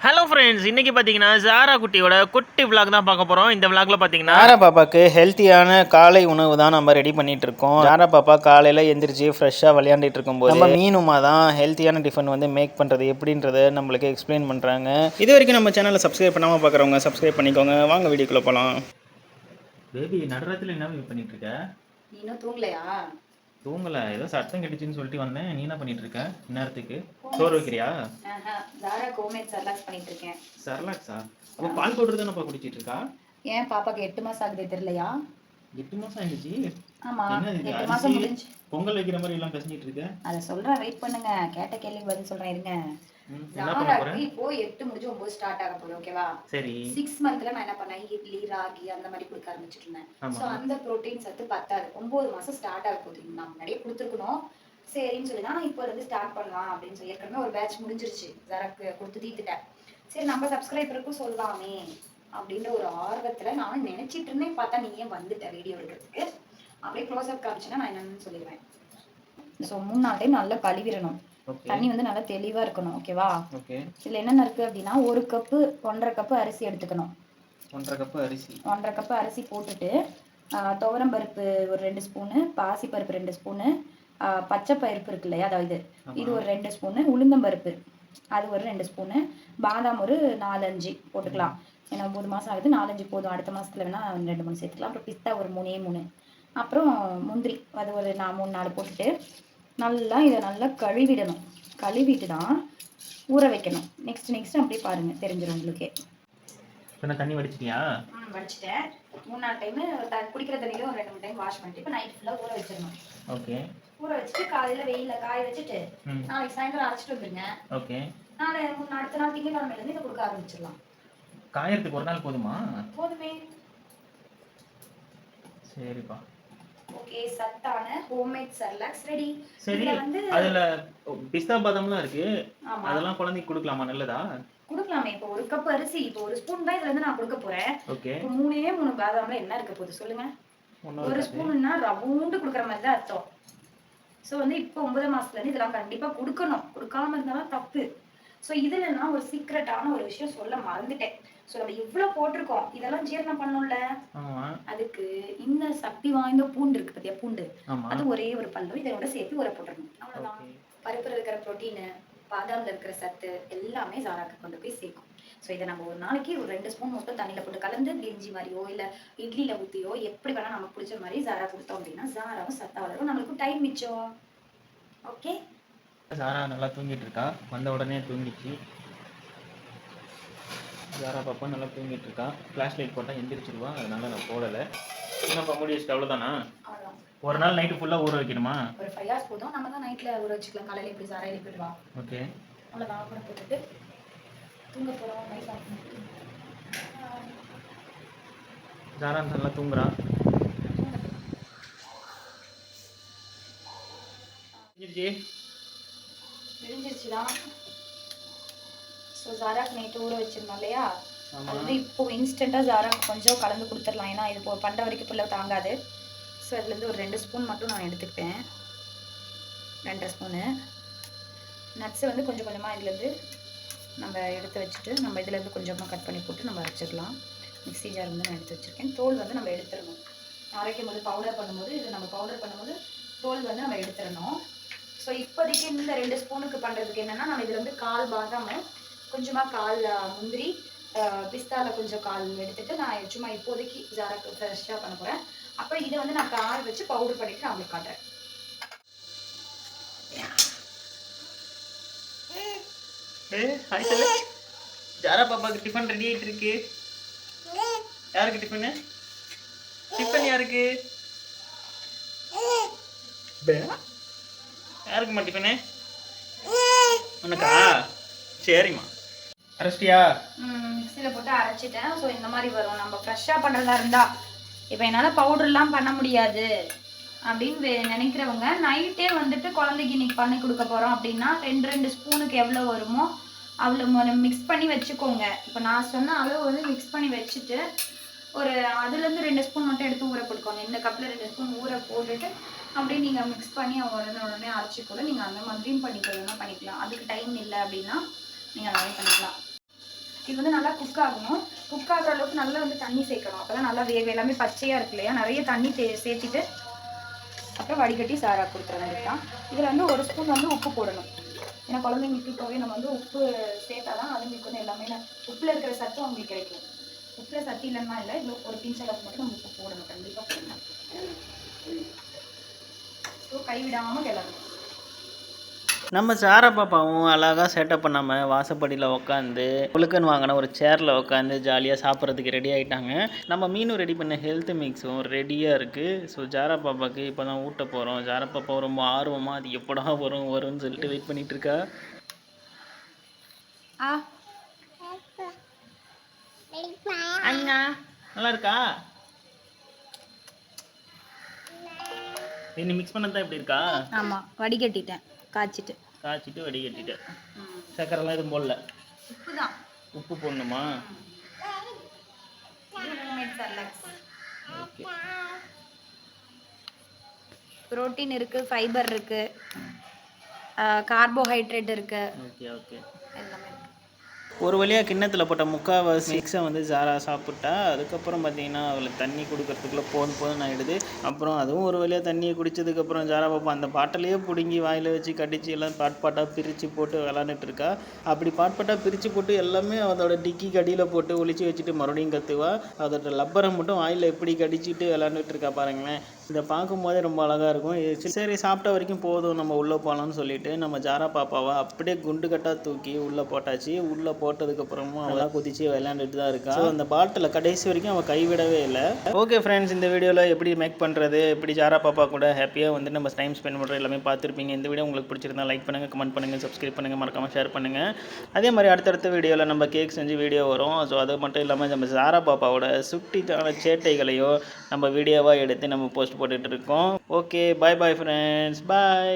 Hello friends, இன்றைக்கி பார்த்தீங்கன்னா ஜாரா குட்டியோட குட்டி விளாக் தான் பார்க்க போகிறோம். இந்த விளாகில் பார்த்தீங்கன்னா ஜாரா பாப்பாவுக்கு ஹெல்த்தியான காலை உணவு தான் நம்ம ரெடி பண்ணிட்டு இருக்கோம். ஜாரா பாப்பா காலையில் எந்திரிச்சு ஃப்ரெஷ்ஷாக விளையாண்டுட்டு இருக்கும்போது நம்ம மீனுமா தான் ஹெல்த்தியான டிஃபன் வந்து மேக் பண்ணுறது எப்படின்றத நம்மளுக்கு எக்ஸ்பிளைன் பண்ணுறாங்க. இது வரைக்கும் நம்ம சேனலை சப்ஸ்கிரைப் பண்ணாமல் பார்க்குறவங்க சப்ஸ்கிரைப் பண்ணிக்கோங்க. வாங்க வீடியோக்குள்ளே போகலாம். பேபி நடுராத்தில் என்ன பண்ணிட்டு இருக்க? நீ இன்னும் தூங்கலையா? தூங்கலை, ஏதோ சத்தம் கெட்டுச்சுன்னு சொல்லிட்டு வந்தேன். நீ என்ன பண்ணிட்டு இருக்க? நேரத்துக்கு சோறு வைக்கிறியா? ஜாரா ஹோம்மேட் சர்லாக்ஸ் பண்ணிட்டு இருக்கேன். சர்லாக்ஸா? அப்போ பால் பவுடர் தானப்பா குடிச்சிட்டு இருக்கா? ஏன் பாப்பாக்கு 8 மாசம் ஆகுது தெரியலையா? 8 மாசம் ஆயிடுச்சு. ஆமா, 8 மாசம் முடிஞ்சு. பொங்கல் வைக்கிற மாதிரி எல்லாம் பேசிட்டு இருக்க. அதை சொல்றேன், வெயிட் பண்ணுங்க. கேட்ட கேள்விக்கு பதில் சொல்றேன், இருங்க. இப்போ 8 முடிஞ்சு 9 ஸ்டார்ட் ஆக போகுது, ஓகேவா? சரி. 6 மந்த்ல நான் என்ன பண்ணேன், இட்லி ராகி அந்த மாதிரி கொடுக்க ஆரம்பிச்சிட்டு இருந்தேன். சோ அந்த புரோட்டீன் சத்து பத்தாது. 9 மாசம் ஸ்டார்ட் ஆக போகுது. நான் முன்னாடியே கொடுத்துருக்கணும். சரின்னு சொல்லி தான் இப்போ இருந்து ஸ்டார்ட் பண்ணலாம் அப்படின்னு சொல்லி ஏற்கனவே ஒரு பேட்ச் முடிஞ்சிருச்சு. ஜராக்கு கொடுத்து தீத்துட்டேன். சரி, நம்ம சப்ஸ்கிரைபருக்கும் சொல்லலாமே அப்படின்ற ஒரு ஆர்வத்துல நானும் நினைச்சிட்டு இருந்தேன். பார்த்தா நீ ஏன் வந்துட்ட வீடியோ எடுக்கிறதுக்கு. அப்படியே க்ளோஸ் அப் காமிச்சுன்னா நான் என்னன்னு சொல்லிடுவேன். ஸோ 3-4 டைம் நல்லா கழுவிடணும். தண்ணி வந்து நல்லா தெளிவா இருக்கணும், ஓகேவா? இதுல என்னென்ன இருக்கு அப்படின்னா, 1 கப்பு 1.5 கப்பு அரிசி எடுத்துக்கணும். 1.5 கப்பு அரிசி போட்டுட்டு துவரம் பருப்பு ஒரு 2 ஸ்பூனு, பாசி பருப்பு 2 ஸ்பூனு, பச்சை பருப்பு இருக்கு இல்லையா, அதாவது இது ஒரு 2 ஸ்பூனு, உளுந்தம்பருப்பு அது ஒரு 2 ஸ்பூனு, பாதாம் ஒரு 4-5 போட்டுக்கலாம். ஏன்னா 9 மாசம் ஆகுது, 4-5 போதும். அடுத்த மாசத்துல வேணா 2-3 சேர்த்துக்கலாம். அப்புறம் பிஸ்தா ஒரு 3 அப்புறம் முந்திரி அது ஒரு 3-4 போட்டுட்டு நல்லா இதை நல்லா கழுவிடணும். கழுவிட்டு தான் ஊற வைக்கணும். நெக்ஸ்ட் அப்படியே பாருங்க, தெரிஞ்சிடும் உங்களுக்கே. தண்ணி வடிச்சிட்டியா? வடிச்சிட்டேன். 3-4 டைம் குடிக்கிற தண்ணியில ஒரு 2-3 டைம் வாஷ் பண்ணிட்டு இப்போ நைட் ஃபுல்லாக ஊற வச்சிடணும். ஓகே. ஊற வச்சுட்டு காலையில வெயில காய வச்சுட்டு நாளைக்கு சாயந்தரம் அரைச்சிட்டு வந்துருங்க. ஓகே. அடுத்த நாள் திங்கட்கிழமையிலேருந்து இதை கொடுக்க ஆரம்பிச்சிடலாம். காயறதுக்கு ஒரு நாள் போதுமா? போதுமே. சரிப்பா. ஓகே, சத்தான ஹோம்மேட் சர்லாக்ஸ் ரெடி. சரி, அதுல பிஸ்தா பாதாம்லாம் இருக்கு. அதெல்லாம் குழந்தைக்கு கொடுக்கலாமா? நல்லதா? கொடுக்கலாமே. இப்போ 1 கப் அரிசி, இப்போ 1 ஸ்பூன் தான் இதுல இருந்து நான் கொடுக்க போறேன். ஓகே. இப்போ 3 பாதாம்ல என்ன இருக்க போகுது சொல்லுங்க? 1 ஸ்பூன்னா ரவுண்டு கொடுக்குற மாதிரி தான் அர்த்தம். ஸோ வந்து இப்போ 9 மாசத்துல இருந்து இதெல்லாம் கண்டிப்பா கொடுக்கணும். கொடுக்காம இருந்தாலும் தப்பு. ஸோ இதுல நான் ஒரு சீக்ரெட்டான ஒரு விஷயம் சொல்ல மறந்துட்டேன். ஸோ நம்ம இவ்வளவு போட்டிருக்கோம், இதெல்லாம் ஜீரணம் பண்ணணும்ல. அதுக்கு இந்த சக்தி வாய்ந்த பூண்டு இருக்கு பத்தியா, பூண்டு அது ஒரே ஒரு பல்லு இதோட சேர்த்து ஊற போட்டுறணும். அவ்வளவுதான். பருப்புல இருக்கிற புரோட்டீன், பாதாம்ல இருக்கிற சத்து எல்லாமே ஜாராக்கு கொண்டு போய் சேர்க்கும். ஸோ இதை நம்ம ஒரு நாளைக்கு ஒரு 2 ஸ்பூன் மட்டும் தண்ணியில போட்டு கலந்து கெஞ்சி மாதிரியோ இல்ல இட்லியில ஊத்தியோ எப்படி வேணா நமக்கு பிடிச்ச மாதிரி ஜாரா கொடுத்தோம் அப்படின்னா ஜாராவும் சத்தா வளரும், நம்மளுக்கு டைம் மிச்சம். ஓகே. ஜாரா நல்லா தூங்கிட்டு இருக்கா. வந்த உடனே தூங்கிடுச்சு. ஜாரா பாப்பா நல்லா தூங்கிட்டு இருக்கா. ஃப்ளாஷ் லைட் போட்டால் எந்திரிச்சிருவா, அதனால நான் போடலை. என்னப்பா மூடி வச்சுட்டு அவ்வளோதானா? ஒரு நாள் நைட்டு ஃபுல்லாக ஊற வைக்கணுமா? ஒரு 5 hours போதும். நம்ம தான் நைட்டில் ஊற வச்சுக்கலாம். காலையில் எப்படி ஜாரா எழுப்பிடுவா. ஓகே. அவ்வளோதான். கூட போட்டுட்டு தூங்க போகிறோம். ஜாரா நல்லா தூங்குறா. விரிஞ்சிருச்சுதான். ஸோ ஜாராக்கு நைட்டு ஊற வச்சிருந்தோம் இல்லையா, அது வந்து இப்போ இன்ஸ்டண்ட்டாக ஜாராக்கு கொஞ்சம் கலந்து கொடுத்துடலாம். ஏன்னா இது இப்போ பண்ணுற வரைக்கும் ஃபுல்லாக தாங்காது. ஸோ அதுலேருந்து ஒரு 2 ஸ்பூன் மட்டும் நான் எடுத்துக்கிட்டேன். 2 ஸ்பூனு நட்ஸு வந்து கொஞ்சம் கொஞ்சமாக இதுலேருந்து நம்ம எடுத்து வச்சுட்டு நம்ம இதுலேருந்து கொஞ்சமாக கட் பண்ணி போட்டு நம்ம அரைச்சிடலாம். மிக்ஸி ஜார் வந்து நான் எடுத்து வச்சுருக்கேன். தோல் வந்து நம்ம எடுத்துடணும். அரைக்கும் போது பவுடர் பண்ணும்போது இது நம்ம பவுடர் பண்ணும்போது தோல் வந்து நம்ம எடுத்துடணும். ஸோ இப்போதைக்கு இந்த 2 ஸ்பூனுக்கு பண்ணுறதுக்கு என்னென்னா, நான் இதில் வந்து 1/4 பாதாமும் கொஞ்சமாக 1/4 முந்திரி, பிஸ்தாவில் கொஞ்சம் 1/4 எடுத்துட்டு நான் சும்மா இப்போதைக்கு ஜாராக்கு ஃப்ரெஷ்ஷாக பண்ண போகிறேன். அப்புறம் இதை வந்து நான் கார வச்சு பவுடர் பண்ணிவிட்டு நான் உங்களுக்கு காட்டுறேன். ஜாரா பாப்பாக்கு டிஃபன் ரெடி ஆகிட்டு இருக்கு. யாருக்கு டிஃபனு? டிஃபன் யாருக்கு? யாருக்குமா டிஃபனு? உனக்கா? சரிம்மா. அரைச்சிட்டியா? மிக்ஸியில் போட்டு அரைச்சிட்டேன். ஸோ இந்த மாதிரி வரும். நம்ம ஃப்ரெஷ்ஷாக பண்ணுறதா இருந்தால், இப்போ என்னால் பவுடர்லாம் பண்ண முடியாது அப்படின்னு நினைக்கிறவங்க நைட்டே வந்துட்டு குழந்தைக்கு இன்னைக்கு பண்ணி கொடுக்க போகிறோம் அப்படின்னா 2 ஸ்பூனுக்கு எவ்வளோ வருமோ அவ்வளோ மிக்ஸ் பண்ணி வச்சுக்கோங்க. இப்போ நான் சொன்ன அளவு வந்து மிக்ஸ் பண்ணி வச்சுட்டு ஒரு அதுலேருந்து 2 ஸ்பூன் மட்டும் எடுத்து ஊற போட்டுக்கோங்க. இந்த கப்பில் 2 ஸ்பூன் ஊற போட்டுட்டு அப்படியே நீங்கள் மிக்ஸ் பண்ணி உடனே அரைச்சி கூட நீங்கள் அந்த மாதிரியும் பண்ணிக்கலாம். அதுக்கு டைம் இல்லை அப்படின்னா நீங்கள் அந்த மாதிரி பண்ணிக்கலாம். இது வந்து நல்லா குக் ஆகணும். குக் ஆகிற அளவுக்கு நல்லா வந்து தண்ணி சேர்க்கணும். அப்போதான் நல்லா எல்லாமே பச்சையாக இருக்கு இல்லையா, நிறைய தண்ணி சேர்த்துட்டு அப்புறம் வடிகட்டி சாரா கொடுத்துற வேண்டியதுதான். இதில் வந்து 1 ஸ்பூன் வந்து உப்பு போடணும். ஏன்னா குழந்தைங்களுக்கு இப்போவே நம்ம வந்து உப்பு சேர்த்தா தான் அதுங்களுக்கு வந்து எல்லாமே உப்பில் இருக்கிற சத்து அவங்களுக்கு கிடைக்கும். உப்பில் சத்து இல்லைன்னா இல்லை, இவ்வளோ ஒரு பிஞ்ச் அளவுக்கு மட்டும் நம்ம உப்பு போடணும், கண்டிப்பாக போடணும். ஸோ கைவிடாமல் கிளறணும். நம்ம சாரா பாப்பாவும் அழகாக செட்டப் பண்ணாமல் வாசப்படியில் உட்காந்து புழுக்கன் வாங்கின ஒரு சேரில் உட்காந்து ஜாலியாக சாப்பிட்றதுக்கு ரெடி ஆகிட்டாங்க. நம்ம மீனும் ரெடி பண்ண ஹெல்த் மிக்ஸும் ரெடியாக இருக்குது. ஸோ ஜாரா பாப்பாவுக்கு இப்போ தான் ஊட்ட போகிறோம். ஜாரா பாப்பா ரொம்ப ஆர்வமாக அது எப்படா வரும்னு சொல்லிட்டு வெயிட் பண்ணிகிட்டு இருக்கா. அண்ணா நல்லா இருக்கா? நீ மிக்ஸ் பண்ணதான் எப்படி இருக்கா? ஆமாம், வடிகட்டிட்டேன், காய்ச்சிட்டு வடிகட்டிட்டேன். சக்கரைலாம் எதுவும் போடல? உப்பு தான். உப்பு போடணுமா? ஓகே. புரோட்டீன் இருக்கு, ஃபைபர் இருக்கு, கார்போஹைட்ரேட் இருக்கு. Okay okay. எல்லாமே இருக்கு. ஒரு வழியாக கிண்ணத்தில் போட்ட முக்கால்வாசி மிக்ஸை வந்து ஜாரா சாப்பிட்டா. அதுக்கப்புறம் பார்த்தீங்கன்னா அவளுக்கு தண்ணி கொடுக்கறதுக்குள்ளே போதும் ஆகிடுது. அப்புறம் அதுவும் ஒரு வழியாக தண்ணியை குடித்ததுக்கப்புறம் ஜாரா பாப்பா அந்த பாட்டிலையே பிடுங்கி வாயில் வச்சு கடிச்சு எல்லாம் பாட்டாக பிரித்து போட்டு விளாண்டுட்டு இருக்கா. அப்படி பாட்டாக பிரித்து போட்டு எல்லாமே அதோட டிக்கி கடியில் போட்டு ஒளிச்சு வச்சுட்டு மறுபடியும் கற்றுவா. அதோட லப்பரை மட்டும் வாயில் எப்படி கடிச்சிட்டு விளாண்டுட்டு இருக்கா பாருங்களேன். இதை பார்க்கும்போதே ரொம்ப அழகாக இருக்கும். சரி சாப்பிட்ட வரைக்கும் போதும், நம்ம உள்ளே போகலான்னு சொல்லிட்டு நம்ம ஜாரா பாப்பாவை அப்படியே குண்டுகட்டாக தூக்கி உள்ளே போட்டாச்சு. உள்ளே போட்டதுக்கப்புறமும் அவளாக குதிச்சு விளையாண்டுட்டு தான் இருக்கா. ஸோ அந்த பாட்டில் கடைசி வரைக்கும் அவள் கைவிடவே இல்லை. ஓகே ஃப்ரெண்ட்ஸ், இந்த வீடியோவில் எப்படி மேக் பண்ணுறது, எப்படி ஜாரா பாப்பா கூட ஹாப்பியாக வந்து நம்ம டைம் ஸ்பெண்ட் பண்ணுறது எல்லாமே பார்த்துருப்பீங்க. இந்த வீடியோ உங்களுக்கு பிடிச்சிருந்தா லைக் பண்ணுங்கள், கமெண்ட் பண்ணுங்கள், சப்ஸ்கிரைப் பண்ணுங்கள், மறக்காமல் ஷேர் பண்ணுங்கள். அதே மாதிரி அடுத்தடுத்த வீடியோவில் நம்ம கேக் செஞ்சு வீடியோ வரும். ஸோ அது மட்டும் இல்லாமல் நம்ம ஜாரா பாப்பாவோட சுட்டிக்கான சேட்டைகளையும் நம்ம வீடியோவாக எடுத்து நம்ம போஸ்ட் போட்டுட்ருக்கோம். ஓகே, பாய் பாய் ஃப்ரெண்ட்ஸ், பாய்.